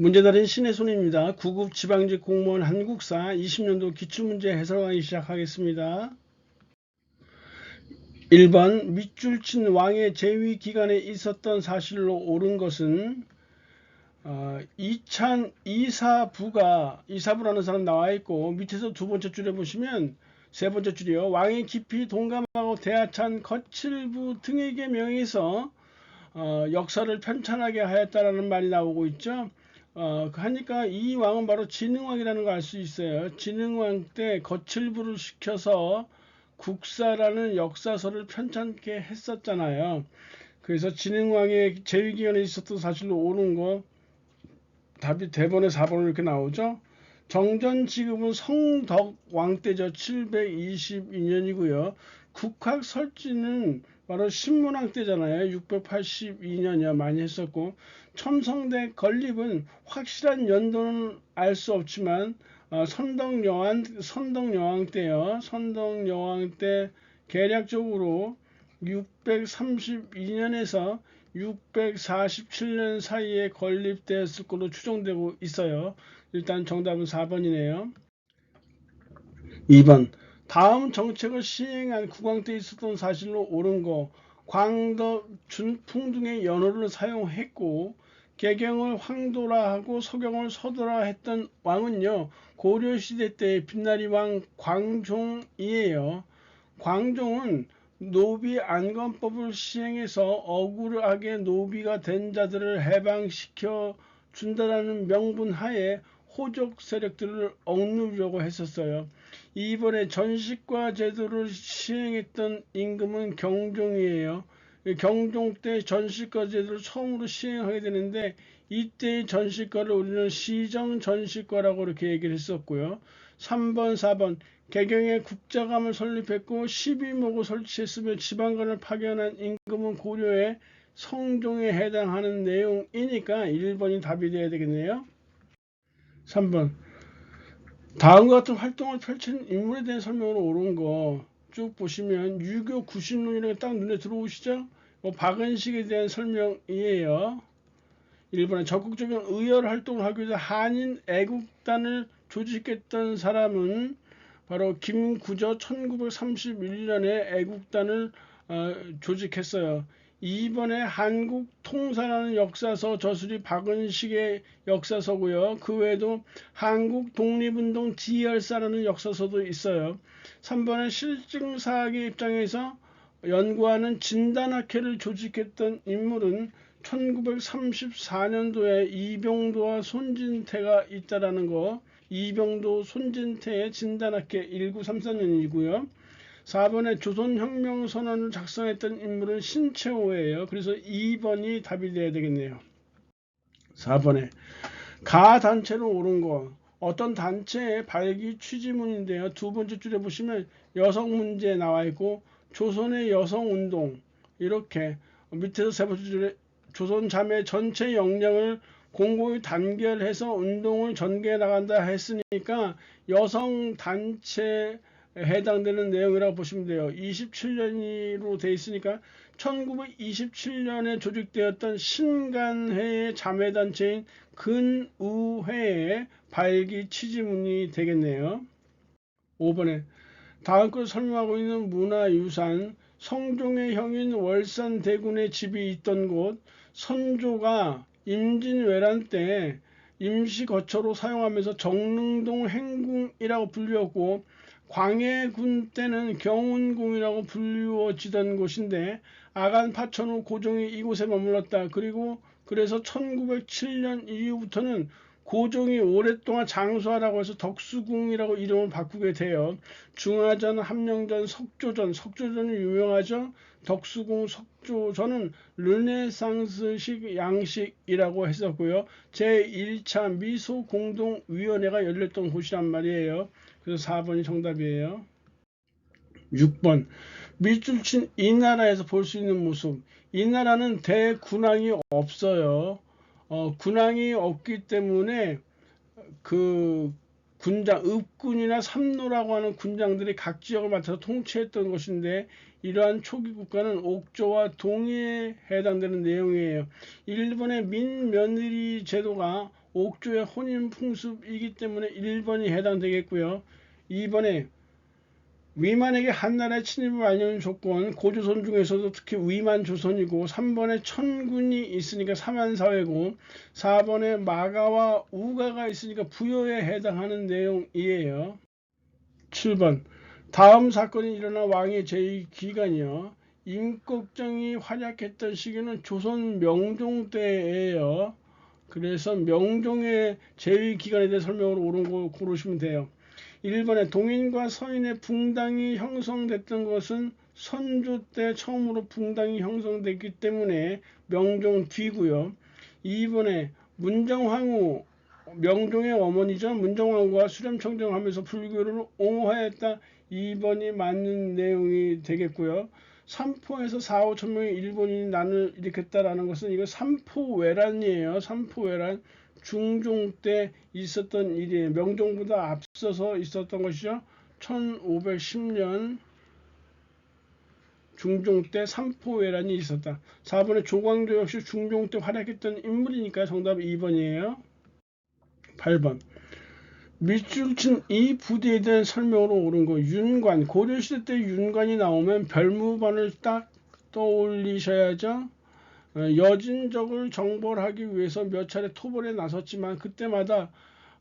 문제달인 신의 손입니다. 9급 지방직 공무원 한국사 20년도 기출문제 해설하기 시작하겠습니다. 1번 밑줄 친 왕의 재위 기간에 있었던 사실로 옳은 것은 이찬 이사부라는 사람 나와 있고, 밑에서 두 번째 줄에 보시면 세 번째 줄이요. 왕의 깊이 동감하고 대하찬 거칠부 등에게 명해서 역사를 편찬하게 하였다라는 말이 나오고 있죠. 하니까 이 왕은 바로 진흥왕이라는 걸 알 수 있어요. 진흥왕 때 거칠부를 시켜서 국사라는 역사서를 편찬케 했었잖아요. 그래서 진흥왕의 재위기간에 있었던 사실로 옳은 거 답이 대본에 4번으로 이렇게 나오죠. 정전 지금은 성덕왕 때죠. 722년이고요. 국학 설치는 바로 신문왕 때잖아요. 682년이야 많이 했었고, 첨성대 건립은 확실한 연도는 알 수 없지만 선덕여왕 때요. 선덕여왕 때 계략적으로 632년에서 647년 사이에 건립되었을 것으로 추정되고 있어요. 일단 정답은 4번이네요. 2번 다음 정책을 시행한 국왕 때 있었던 사실로 옳은 거, 광덕 준풍 등의 연호를 사용했고, 개경을 황도라하고 서경을 서도라 했던 왕은요, 고려시대 때 빛나리 왕 광종이에요. 광종은 노비 안건법을 시행해서 억울하게 노비가 된 자들을 해방시켜 준다라는 명분 하에 호족 세력들을 억누르려고 했었어요. 이번에 전시과 제도를 시행했던 임금은 경종이에요. 경종 때 전시과 제도를 처음으로 시행하게 되는데, 이때의 전시과를 우리는 시정전시과라고 이렇게 얘기를 했었고요. 3번, 4번 개경에 국자감을 설립했고 12목을 설치했으며 지방관을 파견한 임금은 고려의 성종에 해당하는 내용이니까 1번이 답이 되어야 되겠네요. 3번 다음과 같은 활동을 펼친 인물에 대한 설명으로 옳은 거 쭉 보시면 유교 구신론이라는 게 딱 눈에 들어오시죠? 박은식에 대한 설명이에요. 1번에 적극적인 의열 활동을 하기 위해서 한인 애국단을 조직했던 사람은 바로 김구저 1931년에 애국단을 조직했어요. 2번에 한국 통사라는 역사서 저술이 박은식의 역사서고요. 그 외에도 한국 독립운동 지열사라는 역사서도 있어요. 3번에 실증사학의 입장에서 연구하는 진단학회를 조직했던 인물은 1934년도에 이병도와 손진태가 있다라는 거, 이병도 손진태의 진단학회 1934년이고요. 4번에 조선혁명선언을 작성했던 인물은 신채호예요. 그래서 2번이 답이 돼야 되겠네요. 4번에 가 단체로 옳은 거, 어떤 단체의 발기 취지문인데요. 두 번째 줄에 보시면 여성 문제 나와 있고 조선의 여성운동, 이렇게 밑에서 세 번째 줄에 조선 자매 전체 역량을 공고히 단결해서 운동을 전개해 나간다 했으니까 여성 단체에 해당되는 내용이라고 보시면 돼요. 27년으로 돼 있으니까 1927년에 조직되었던 신간회의 자매단체인 근우회의 발기 취지문이 되겠네요. 5번에 다음 걸 설명하고 있는 문화유산, 성종의 형인 월산대군의 집이 있던 곳, 선조가 임진왜란 때 임시거처로 사용하면서 정릉동 행궁이라고 불리웠고, 광해군 때는 경운궁이라고 불리워지던 곳인데 아간 파천 후 고종이 이곳에 머물렀다. 그래서 1907년 이후부터는 고종이 오랫동안 장수하라고 해서 덕수궁이라고 이름을 바꾸게 돼요. 중화전, 함령전, 석조전이 유명하죠. 덕수궁, 석조전은 르네상스식 양식이라고 했었고요. 제1차 미소공동위원회가 열렸던 곳이란 말이에요. 그래서 4번이 정답이에요. 6번 밑줄 친 이 나라에서 볼 수 있는 모습. 이 나라는 대군항이 없어요. 군항이 없기 때문에 그 군장, 읍군이나 삼노라고 하는 군장들이 각 지역을 맡아서 통치했던 것인데 이러한 초기 국가는 옥조와 동해에 해당되는 내용이에요. 일본의 민며느리 제도가 옥조의 혼인 풍습이기 때문에 1번이 해당되겠고요. 2번에 위만에게 한나라의 침입을 완료한 조건, 고조선 중에서도 특히 위만 조선이고, 3번에 천군이 있으니까 사만사회고, 4번에 마가와 우가가 있으니까 부여에 해당하는 내용이에요. 7번 다음 사건이 일어난 왕의 제2기간이요. 임꺽정이 활약했던 시기는 조선 명종 때예요. 그래서 명종의 제2기간에 대해 설명으로 옳은 거 고르시면 돼요. 1번에 동인과 서인의 붕당이 형성됐던 것은 선조 때 처음으로 붕당이 형성됐기 때문에 명종 뒤고요. 2번에 문정황후, 명종의 어머니죠. 문정황후가 수렴청정하면서 불교를 옹호하였다. 2번이 맞는 내용이 되겠고요. 삼포에서 4, 5천 명의 일본인이 난을 일으켰다라는 것은 이거 삼포외란이에요. 삼포외란. 중종 때 있었던 일이에요. 명종보다 앞서서 있었던 것이죠. 1510년 중종 때 삼포외란이 있었다. 4번에 조광조 역시 중종 때 활약했던 인물이니까 정답 2번이에요. 8번 밑줄 친 이 부대에 대한 설명으로 옳은 거. 윤관, 고려시대 때 윤관이 나오면 별무반을 딱 떠올리셔야죠. 여진족을 정벌하기 위해서 몇 차례 토벌에 나섰지만 그때마다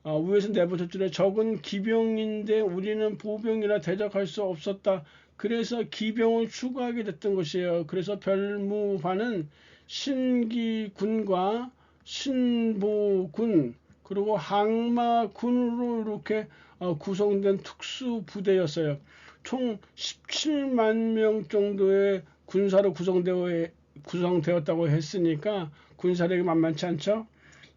위에서 네 번째 줄에 적은 기병인데 우리는 보병이라 대적할 수 없었다. 그래서 기병을 추가하게 됐던 것이에요. 그래서 별무반은 신기군과 신보군 그리고 항마군으로 이렇게 구성된 특수부대였어요. 총 17만 명 정도의 군사로 구성되었다고 했으니까 군사력이 만만치 않죠.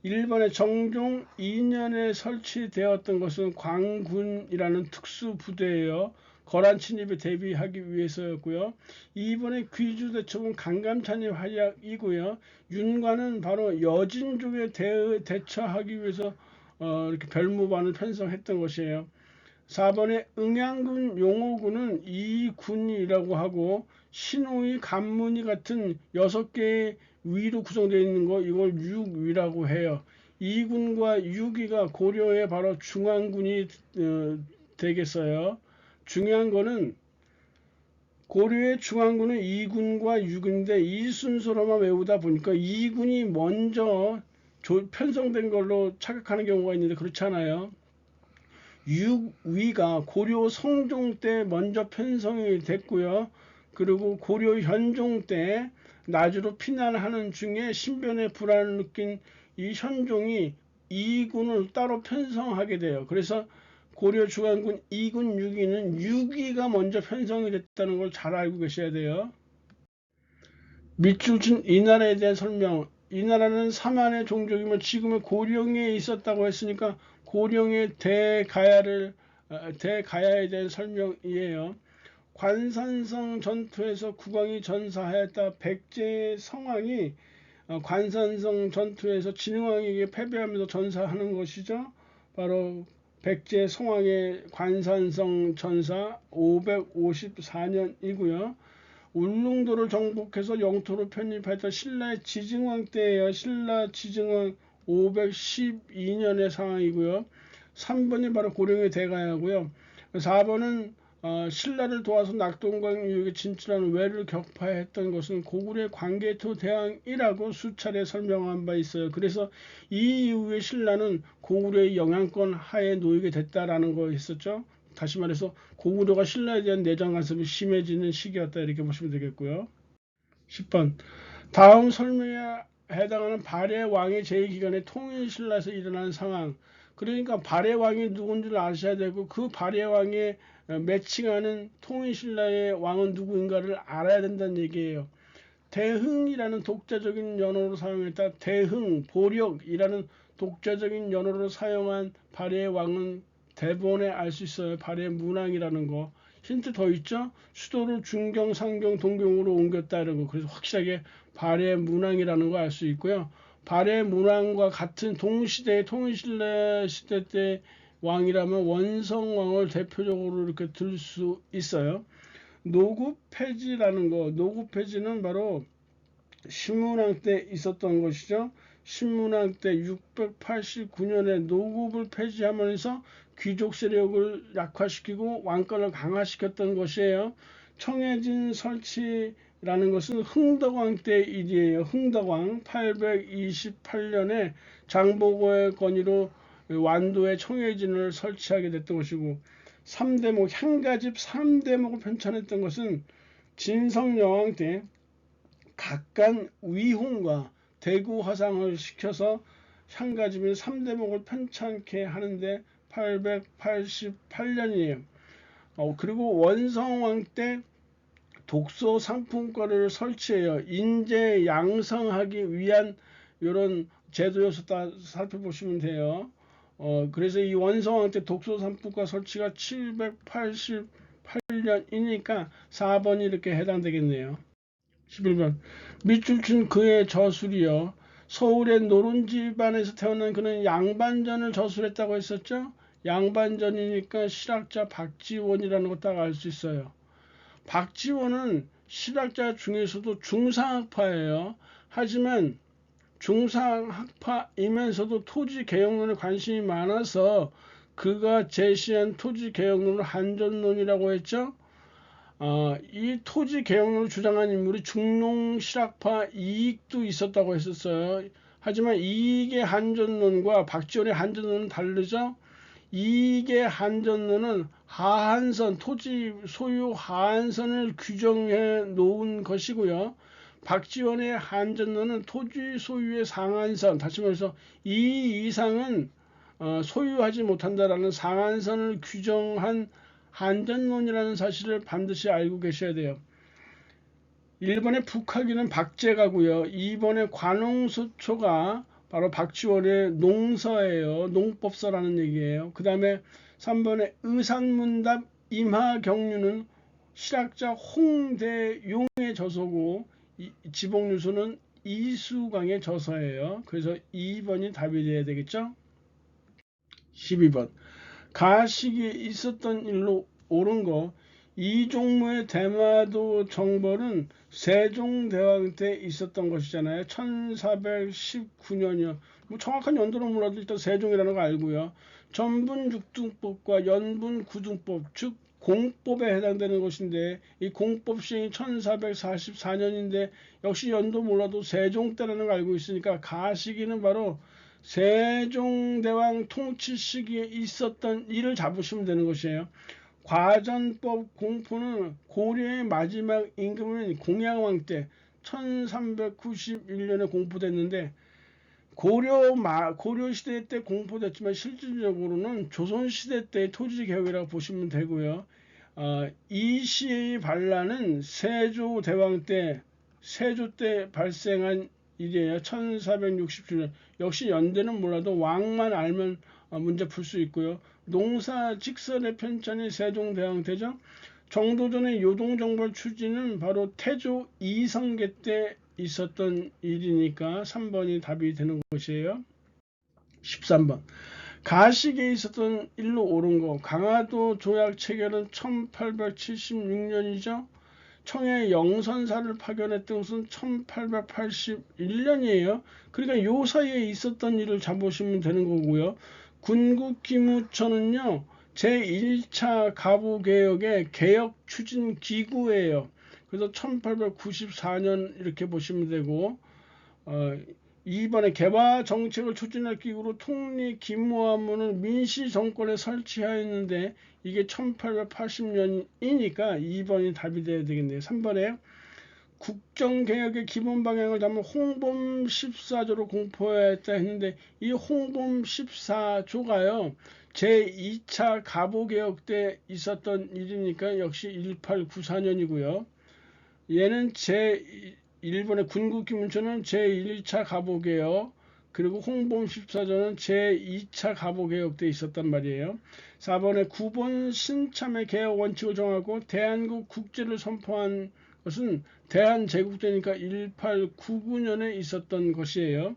1번에 정종 2년에 설치되었던 것은 광군이라는 특수부대예요. 거란 침입에 대비하기 위해서였고요. 2번에 귀주대첩은 강감찬의 활약이고요. 윤관은 바로 여진족에 대처하기 위해서 이렇게 별무반을 편성했던 것이에요. 4번에 응양군, 용호군은 이군이라고 하고 신호위, 간문이 같은 6개의 위로 구성되어 있는 거 이걸 육위라고 해요. 2군과 6위가 고려의 바로 중앙군이 되겠어요. 중요한 거는 고려의 중앙군은 2군과 6인데 이 순서로만 외우다 보니까 2군이 먼저 편성된 걸로 착각하는 경우가 있는데 그렇지 않아요. 6위가 고려 성종 때 먼저 편성이 됐고요. 그리고 고려 현종 때 나주로 피난하는 중에 신변의 불안을 느낀 이 현종이 2군을 따로 편성하게 돼요. 그래서 고려 중앙군 2군 6위는 6위가 먼저 편성이 됐다는 걸 잘 알고 계셔야 돼요. 밑줄 친 이 나라에 대한 설명. 이 나라는 사만의 종족이며 지금의 고령에 있었다고 했으니까 고령의 대가야에 대한 설명이에요. 관산성 전투에서 국왕이 전사하였다. 백제의 성왕이 관산성 전투에서 진흥왕에게 패배하면서 전사하는 것이죠. 바로 백제 성왕의 관산성 전사 554년이고요. 울릉도를 정복해서 영토로 편입했던 신라의 지증왕 때예요. 신라 지증왕 512년의 상황이고요. 3번이 바로 고령의 대가야고요. 4번은 신라를 도와서 낙동강 유역에 진출하는 왜를 격파했던 것은 고구려의 광개토 대왕이라고 수차례 설명한 바 있어요. 그래서 이 이후에 신라는 고구려의 영향권 하에 놓이게 됐다라는 거 있었죠. 다시 말해서 고구려가 신라에 대한 내정 간섭이 심해지는 시기였다 이렇게 보시면 되겠고요. 10번 다음 설명에 해당하는 발해 왕의 제2기간에 통일신라에서 일어난 상황. 그러니까 발해 왕이 누군지를 아셔야 되고 그 발해 왕에 매칭하는 통일신라의 왕은 누구인가를 알아야 된다는 얘기예요. 대흥이라는 독자적인 연어로 사용했다. 대흥, 보력이라는 독자적인 연어로 사용한 발해의 왕은 대본에 알 수 있어요. 발해 문왕이라는 거. 힌트 더 있죠? 수도를 중경, 상경, 동경으로 옮겼다 이런 거. 그래서 확실하게 발해 문왕이라는 거 알 수 있고요. 발해 문왕과 같은 동시대의 통일신라 시대 때 왕이라면 원성왕을 대표적으로 이렇게 들 수 있어요. 노구 폐지라는 거, 노구 폐지는 바로 신문왕 때 있었던 것이죠. 신문왕 때 689년에 노급을 폐지하면서 귀족 세력을 약화시키고 왕권을 강화시켰던 것이에요. 청해진 설치라는 것은 흥덕왕 때 일이에요. 흥덕왕 828년에 장보고의 건의로 완도에 청해진을 설치하게 됐던 것이고, 3대목 향가집 3대목을 편찬했던 것은 진성여왕 때 각간 위홍과 대구 화상을 시켜서 향가집인 3대목을 편찬케 하는데 888년이에요. 그리고 원성왕 때 독서 상품권을 설치해요. 인재 양성하기 위한 이런 제도였었다 살펴보시면 돼요. 그래서 이 원성왕 때 독서 상품권 설치가 788년이니까 4번이 이렇게 해당되겠네요. 11번 밑줄 친 그의 저술이요. 서울의 노른 집안에서 태어난 그는 양반전을 저술했다고 했었죠. 양반전이니까 실학자 박지원이라는 거 딱 알 수 있어요. 박지원은 실학자 중에서도 중상학파예요. 하지만 중상학파이면서도 토지개혁론에 관심이 많아서 그가 제시한 토지개혁론을 한전론이라고 했죠. 이 토지개혁론을 주장한 인물이 중농실학파 이익도 있었다고 했었어요. 하지만 이익의 한전론과 박지원의 한전론은 다르죠. 이익의 한전론은 하한선, 토지 소유 하한선을 규정해 놓은 것이고요. 박지원의 한전론은 토지 소유의 상한선, 다시 말해서 이 이상은 소유하지 못한다라는 상한선을 규정한 한전론이라는 사실을 반드시 알고 계셔야 돼요. 1번의 북하기는 박제가고요. 2번의 관홍서초가 바로 박지원의 농서예요. 농법서라는 얘기예요. 그 다음에 3번의 의산문답 임하경류는 실학자 홍대용의 저서고, 지복유서는 이수광의 저서예요. 그래서 2번이 답이 돼야 되겠죠. 12번 가식이 있었던 일로 옳은 거, 이종무의 대마도 정벌은 세종대왕 때 있었던 것이잖아요. 1419년이요. 뭐 정확한 연도는 몰라도 일단 세종이라는 거 알고요. 전분육등법과 연분구등법, 즉 공법에 해당되는 것인데, 이 공법 시행이 1444년인데 역시 연도 몰라도 세종 때라는 걸 알고 있으니까 가시기는 바로 세종대왕 통치 시기에 있었던 일을 잡으시면 되는 것이에요. 과전법 공포는 고려의 마지막 임금인 공양왕 때 1391년에 공포됐는데, 고려 시대 때 공포됐지만 실질적으로는 조선 시대 때 토지 개혁이라고 보시면 되고요. 이 시의 반란은 세조 대왕 때, 세조 때 발생한 일이에요. 1467년. 역시 연대는 몰라도 왕만 알면 문제 풀 수 있고요. 농사 직설의 편찬이 세종대왕 때죠. 정도전의 요동정벌 추진은 바로 태조 이성계 때 있었던 일이니까 3번이 답이 되는 것이에요. 13번 가식에 있었던 일로 옳은 거, 강화도 조약 체결은 1876년이죠. 청해 영선사를 파견했던 것은 1881년이에요. 그러니까 요 사이에 있었던 일을 잡으시면 되는 거고요. 군국기무처는요, 제1차 가부개혁의 개혁 추진 기구예요. 그래서 1894년 이렇게 보시면 되고, 2번에 개화 정책을 추진할 기구로 통리기무화문을 민시정권에 설치하였는데 이게 1880년이니까 2번이 답이 돼야 되겠네요. 3번에 국정개혁의 기본 방향을 담은 홍범 14조로 공포했다 했는데, 이 홍범 14조가요 제2차 가보개혁 때 있었던 일이니까 역시 1894년이고요. 얘는 일본의 군국기문처는 제1차 가보개혁, 그리고 홍범 14조는 제2차 가보개혁 때 있었단 말이에요. 4번에 9번 신참의 개혁 원칙을 정하고 대한국 국제를 선포한 것은 대한제국제니까 1899년에 있었던 것이에요.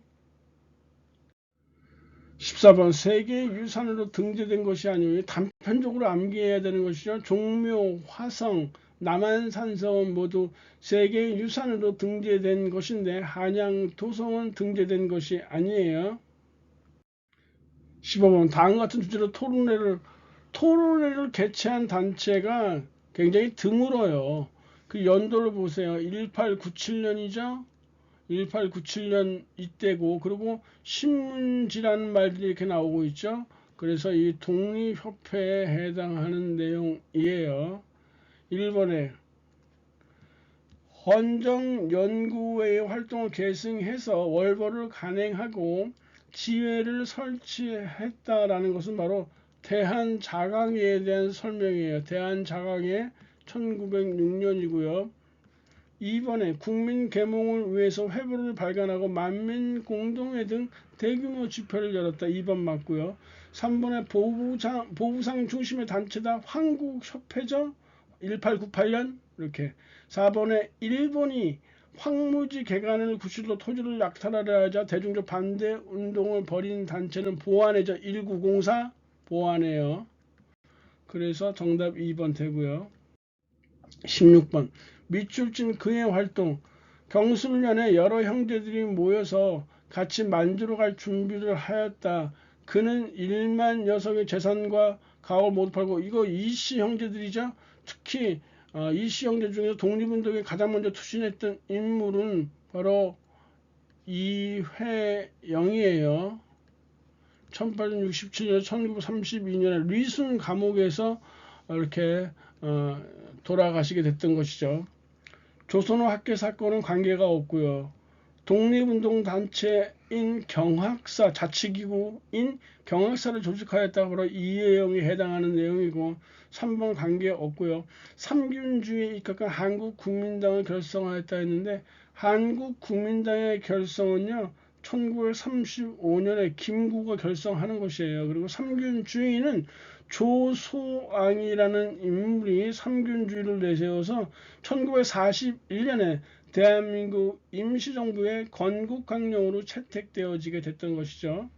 14번 세계 유산으로 등재된 것이 아니오 단편적으로 암기해야 되는 것이죠. 종묘, 화성, 남한산성은 모두 세계 유산으로 등재된 것인데 한양 도성은 등재된 것이 아니에요. 15번 다음 같은 주제로 토론회를 개최한 단체가 굉장히 드물어요. 그 연도를 보세요. 1897년이죠. 1897년 이때고, 그리고 신문지라는 말들이 이렇게 나오고 있죠. 그래서 이 독립협회에 해당하는 내용이에요. 1번에 헌정연구회의 활동을 계승해서 월벌을 간행하고 지회를 설치했다라는 것은 바로 대한자강회에 대한 설명이에요. 대한자강회 1906년이고요. 2번에 국민계몽을 위해서 회부를 발간하고 만민공동회 등 대규모 집회를 열었다. 2번 맞고요. 3번에 보부상 중심의 단체다. 황국협회죠. 1898년 이렇게. 4번에 일본이 황무지 개간을 구실로 토지를 약탈하려 하자 대중적 반대 운동을 벌인 단체는 보안회죠. 1904 보안회요. 그래서 정답 2번 되고요. 16번 밑줄진 그의 활동. 경술련에 여러 형제들이 모여서 같이 만주로 갈 준비를 하였다. 그는 1만 녀석의 재산과 가옥을 모두 팔고, 이거 이씨 형제들이죠. 특히 이씨 형제 중에서 독립운동에 가장 먼저 투신했던 인물은 바로 이회영이에요. 1867년 1932년에 리순 감옥에서 이렇게 돌아가시게 됐던 것이죠. 조선호 학계 사건은 관계가 없고요. 독립운동단체인 경학사, 자치기구인 경학사를 조직하였다고 바로 이회영이 해당하는 내용이고, 3번 관계 없고요. 삼균주의에 입각한 한국국민당을 결성하였다 했는데, 한국국민당의 결성은요 1935년에 김구가 결성하는 것이에요. 그리고 삼균주의는 조소앙이라는 인물이 삼균주의를 내세워서 1941년에 대한민국 임시정부의 건국강령으로 채택되어지게 됐던 것이죠.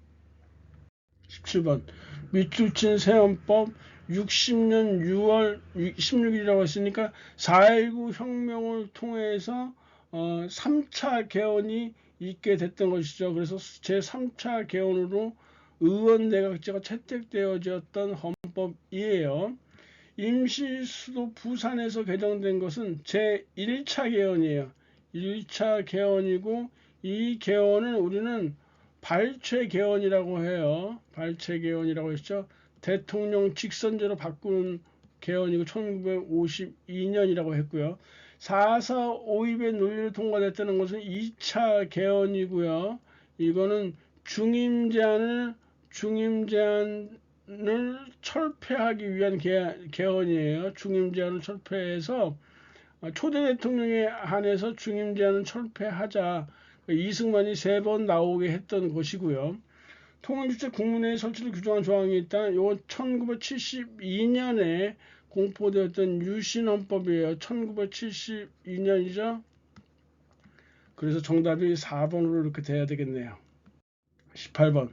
17번 밑줄친 세헌법 60년 6월 16일이라고 했으니까 4.19 혁명을 통해서 3차 개헌이 있게 됐던 것이죠. 그래서 제3차 개헌으로 의원내각제가 채택되어졌던 헌법이에요. 임시수도 부산에서 개정된 것은 제1차 개헌이에요. 1차 개헌이고, 이 개헌을 우리는 발췌 개헌이라고 해요. 발췌 개헌이라고 했죠. 대통령 직선제로 바꾸는 개헌이고 1952년이라고 했고요. 4.4 5.2의 논리를 통과됐다는 것은 2차 개헌이고요. 이거는 중임제안을 철폐하기 위한 개헌이에요. 중임제안을 철폐해서 초대 대통령에 한해서 중임제안을 철폐하자. 이승만이 3번 나오게 했던 것이고요. 통일주체 국민회의 설치를 규정한 조항이 있다. 이건 1972년에 공포되었던 유신헌법이에요. 1972년이죠. 그래서 정답이 4번으로 이렇게 돼야 되겠네요. 18번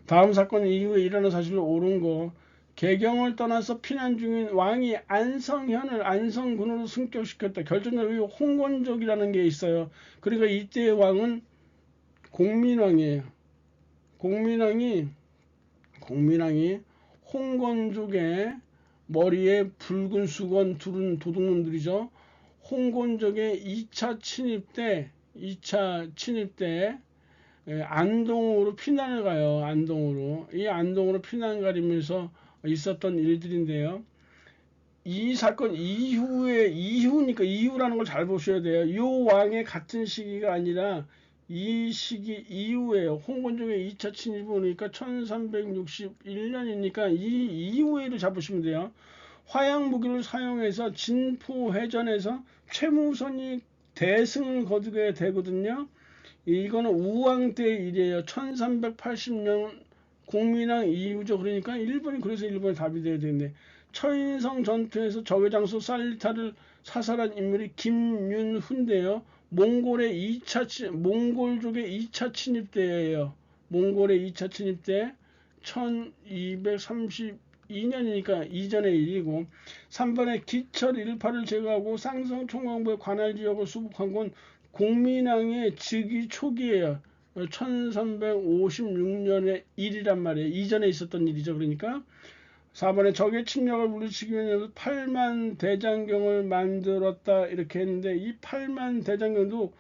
다음 사건 이후에 일어난 사실을 옳은 거. 개경을 떠나서 피난 중인 왕이 안성현을 안성군으로 승격시켰다. 결정적으로 홍건족이라는 게 있어요. 그러니까 이때의 왕은 공민왕이에요. 공민왕이 홍건족의 머리에 붉은 수건 두른 도둑놈들이죠. 홍건족의 2차 침입 때 안동으로 피난을 가요. 이 안동으로 피난 가리면서 있었던 일들인데요. 이 사건 이후라는 걸 잘 보셔야 돼요. 이 왕의 같은 시기가 아니라 이 시기 이후에요. 홍건종의 2차 침입이 오니까 1361년이니까 이 이후에를 잡으시면 돼요. 화약 무기를 사용해서 진포해전에서 최무선이 대승을 거두게 되거든요. 이거는 우왕 때 일이에요. 1380년 공민왕 이후죠. 그러니까 그래서 일본이 답이 돼야 되는데, 처인성 전투에서 적외장수 살리타를 사살한 인물이 김윤훈인데요. 몽골족의 2차 침입 때예요. 몽골의 2차 침입 때 1232년이니까 이전의 일이고, 3번에 기철 일파를 제거하고 쌍성 총광부의 관할 지역을 수복한 건 공민왕의 즉위 초기예요. 1356년의 일이란 말이에요. 이전에 있었던 일이죠. 그러니까 4번에 적의 침략을 물리치기 위해서 8만 대장경을 만들었다 이렇게 했는데, 이 8만 대장경도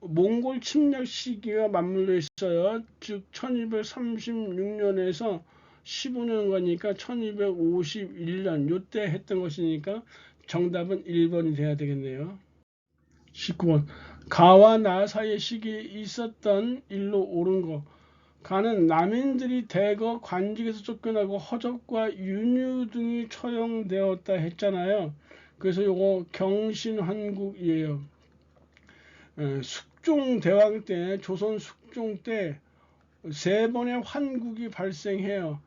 몽골 침략 시기가 맞물려 있어요. 즉 1236년에서 15년간이니까 1251년 요때 했던 것이니까 정답은 1번이 돼야 되겠네요. 19번 가와 나 사이의 시기에 있었던 일로 옳은 거. 가는 남인들이 대거 관직에서 쫓겨나고 허적과 윤유 등이 처형되었다 했잖아요. 그래서 요거 경신환국이에요. 숙종대왕 때, 조선 숙종 때 세 번의 환국이 발생해요.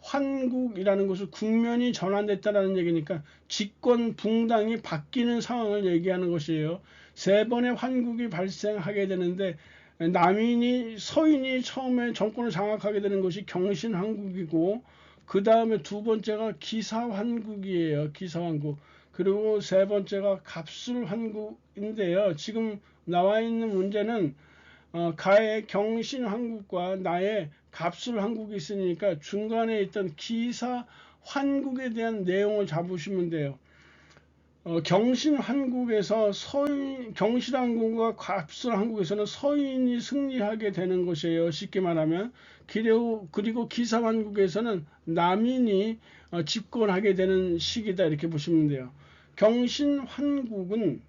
환국이라는 것은 국면이 전환됐다는 얘기니까 집권 붕당이 바뀌는 상황을 얘기하는 것이에요. 세 번의 환국이 발생하게 되는데, 남인이 서인이 처음에 정권을 장악하게 되는 것이 경신환국이고, 그 다음에 두 번째가 기사환국이에요. 기사환국. 그리고 세 번째가 갑술환국인데요. 지금 나와 있는 문제는 가의 경신환국과 나의 갑술환국이 있으니까 중간에 있던 기사환국에 대한 내용을 잡으시면 돼요. 경신환국에서 경신환국과 갑술환국에서는 서인이 승리하게 되는 것이에요. 쉽게 말하면. 그리고 기사환국에서는 남인이 집권하게 되는 시기다 이렇게 보시면 돼요. 경신환국은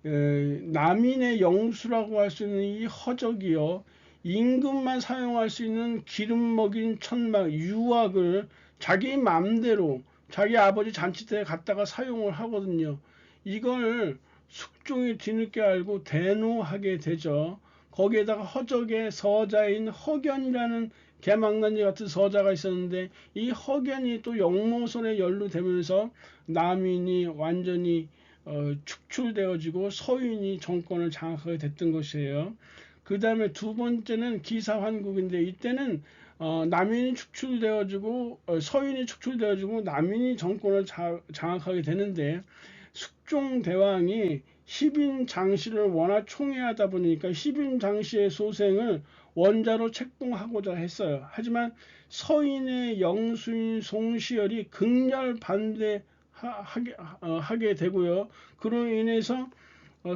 남인의 영수라고 할 수 있는 이 허적이요, 임금만 사용할 수 있는 기름 먹인 천막 유학을 자기 마음대로 자기 아버지 잔치 때 갖다가 사용을 하거든요. 이걸 숙종이 뒤늦게 알고 대노하게 되죠. 거기에다가 허적의 서자인 허견이라는 개망난이 같은 서자가 있었는데, 이 허견이 또 영모선에 연루되면서 남인이 완전히 축출되어지고 서인이 정권을 장악하게 됐던 것이에요. 그 다음에 두 번째는 기사환국인데, 이때는 남인이 축출되어지고 서인이 축출되어지고 남인이 정권을 장악하게 되는데, 숙종대왕이 십인장시를 워낙 총애하다 보니까 십인장시의 소생을 원자로 책봉하고자 했어요. 하지만 서인의 영수인 송시열이 극렬 반대하게 되고요. 그로 인해서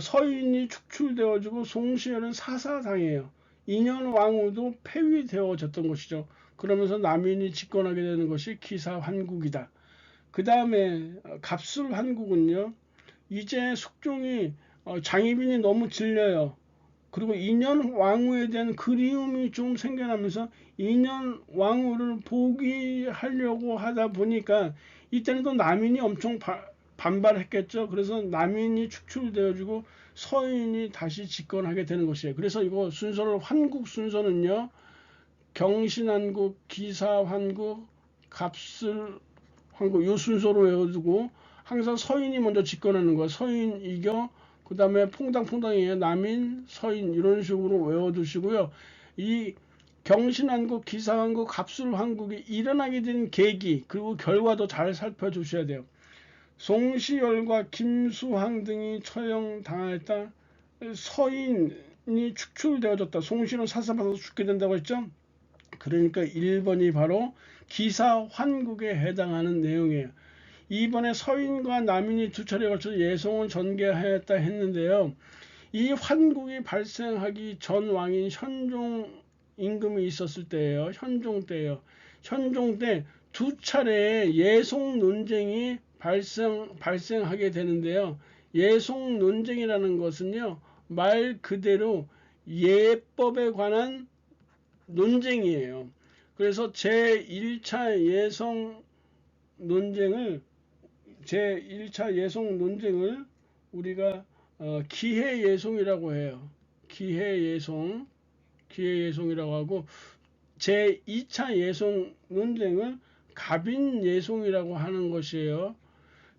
서인이 축출되어지고 송시열은 사사당해요. 인현왕후도 폐위되어졌던 것이죠. 그러면서 남인이 집권하게 되는 것이 기사환국이다. 그 다음에 갑술환국은요, 이제 숙종이 장희빈이 너무 질려요. 그리고 인현왕후에 대한 그리움이 좀 생겨나면서 인현왕후를 포기하려고 하다 보니까, 이때는 또 남인이 엄청 반발했겠죠. 그래서 남인이 축출되어지고 서인이 다시 집권하게 되는 것이에요. 그래서 이거 순서를, 환국 순서는요, 경신환국, 기사환국, 갑술환국 이 순서로 외워두고, 항상 서인이 먼저 집권하는 거예요. 서인 이겨, 그 다음에 퐁당퐁당이에요. 남인, 서인 이런 식으로 외워두시고요. 이 경신환국, 기사환국, 갑술환국이 일어나게 된 계기 그리고 결과도 잘 살펴주셔야 돼요. 송시열과 김수항 등이 처형당했다. 서인이 축출되어졌다. 송시는 사사받아서 죽게 된다고 했죠. 그러니까 1번이 바로 기사환국에 해당하는 내용이에요. 2번에 서인과 남인이 두 차례에 걸쳐 예송을 전개하였다 했는데요. 이 환국이 발생하기 전 왕인 현종 임금이 있었을 때예요. 현종 때예요. 현종 때 두 차례의 예송 논쟁이 발생하게 되는데요. 예송 논쟁이라는 것은요, 말 그대로 예법에 관한 논쟁이에요. 그래서 제1차 예송 논쟁을 우리가 기해예송이라고 해요. 기해예송이라고 하고, 제2차 예송 논쟁을 갑인예송이라고 하는 것이에요.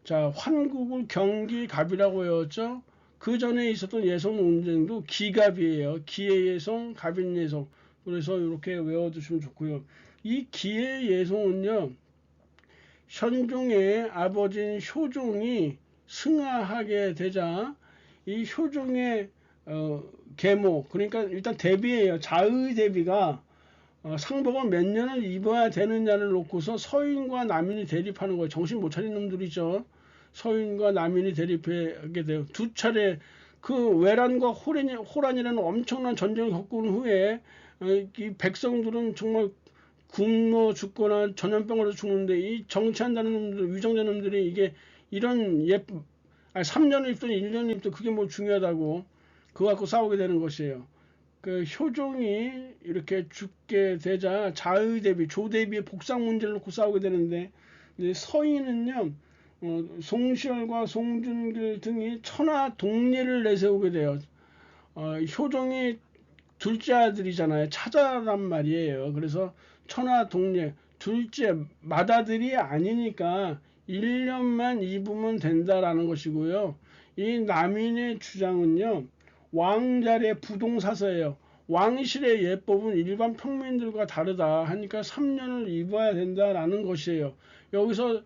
자, 환국을 경기갑이라고 외웠죠. 그 전에 있었던 예송 논쟁도 기갑이에요. 기해예송, 갑인예송. 그래서 이렇게 외워두시면 좋고요. 이 기의 예송은요, 현종의 아버지인 효종이 승하하게 되자 이 효종의 계모, 그러니까 일단 대비예요. 자의 대비가 상복을 몇 년을 입어야 되느냐를 놓고서 서인과 남인이 대립하는 거예요. 정신 못 차린 놈들이죠. 서인과 남인이 대립하게 돼요. 두 차례 그 외란과 호란이라는 엄청난 전쟁을 겪은 후에 이 백성들은 정말 굶어 죽거나 전염병으로 죽는데 이 정치한다는 놈들, 위정자 놈들이 이게 이런 3년을 입든 1년을 입든 그게 뭐 중요하다고 그거 갖고 싸우게 되는 것이에요. 그 효종이 이렇게 죽게 되자 자의 대비, 조 대비의 복상 문제를 놓고 싸우게 되는데 서인은요, 송시열과 송준길 등이 천하 동례를 내세우게 돼요. 효종이 둘째 아들이잖아요. 차자란 말이에요. 그래서 천하 동례, 둘째 맏아들이 아니니까 1년만 입으면 된다라는 것이고요. 이 남인의 주장은요, 왕자의 부동사서예요. 왕실의 예법은 일반 평민들과 다르다 하니까 3년을 입어야 된다라는 것이에요. 여기서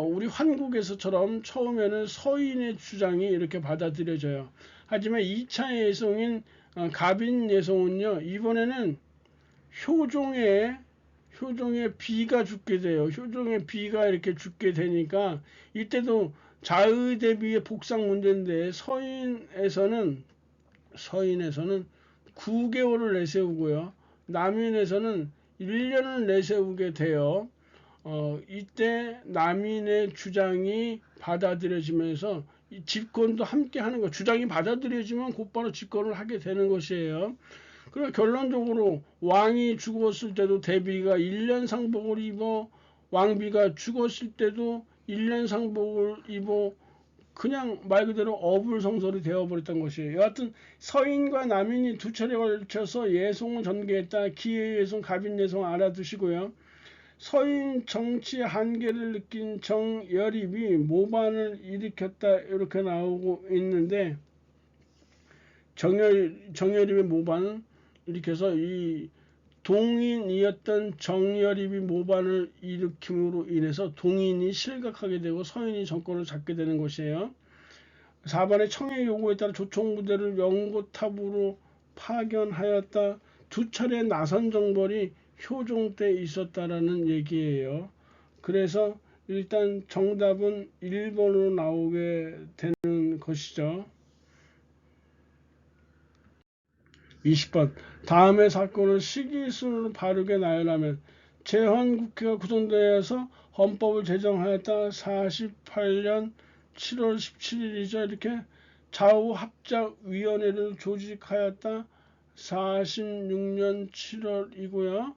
우리 한국에서처럼 처음에는 서인의 주장이 이렇게 받아들여져요. 하지만 2차 예송인 가빈 예송은요, 이번에는 효종의 비가 죽게 돼요. 효종의 비가 이렇게 죽게 되니까 이때도 자의 대비의 복상 문제인데 서인에서는 9개월을 내세우고요. 남인에서는 1년을 내세우게 돼요. 이때 남인의 주장이 받아들여지면서 집권도 함께 하는 거, 주장이 받아들여지면 곧바로 집권을 하게 되는 것이에요. 그리고 결론적으로 왕이 죽었을 때도 대비가 1년 상복을 입어, 왕비가 죽었을 때도 1년 상복을 입어, 그냥 말 그대로 어불성설이 되어버렸던 것이에요. 여하튼 서인과 남인이 두 차례 걸쳐서 예송을 전개했다. 기의 예송, 가빈 예송 알아두시고요. 서인 정치 한계를 느낀 정여립이 모반을 일으켰다 이렇게 나오고 있는데 정여립의 모반은 일으켜서 이 동인이었던 정여립이 모반을 일으킴으로 인해서 동인이 실각하게 되고 서인이 정권을 잡게 되는 것이에요. 4번의 청의 요구에 따라 조총부대를 영고탑으로 파견하였다. 두 차례 나선 정벌이 효종 때 있었다라는 얘기예요. 그래서 일단 정답은 1번으로 나오게 되는 것이죠. 20번. 다음의 사건을 시기순으로 바르게 나열하면 제헌국회가 구성되어서 헌법을 제정하였다. 48년 7월 17일이죠. 이렇게 좌우합작위원회를 조직하였다. 46년 7월이고요.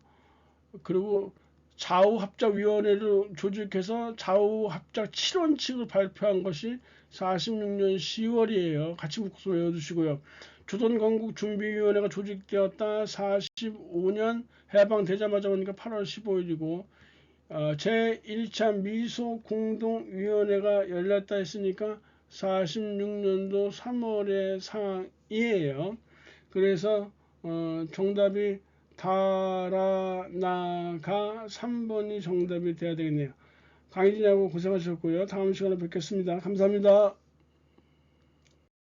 그리고 좌우합작위원회를 조직해서 좌우합작 7원칙을 발표한 것이 46년 10월이에요. 같이 묶어서 외워두시고요. 조선건국준비위원회가 조직되었다. 45년 해방되자마자 오니까 8월 15일이고 제1차 미소공동위원회가 열렸다 했으니까 46년도 3월의 상황이에요. 그래서 정답이 달아나가 3번이 정답이 돼야 되겠네요. 강의진하고 고생하셨고요. 다음 시간에 뵙겠습니다. 감사합니다.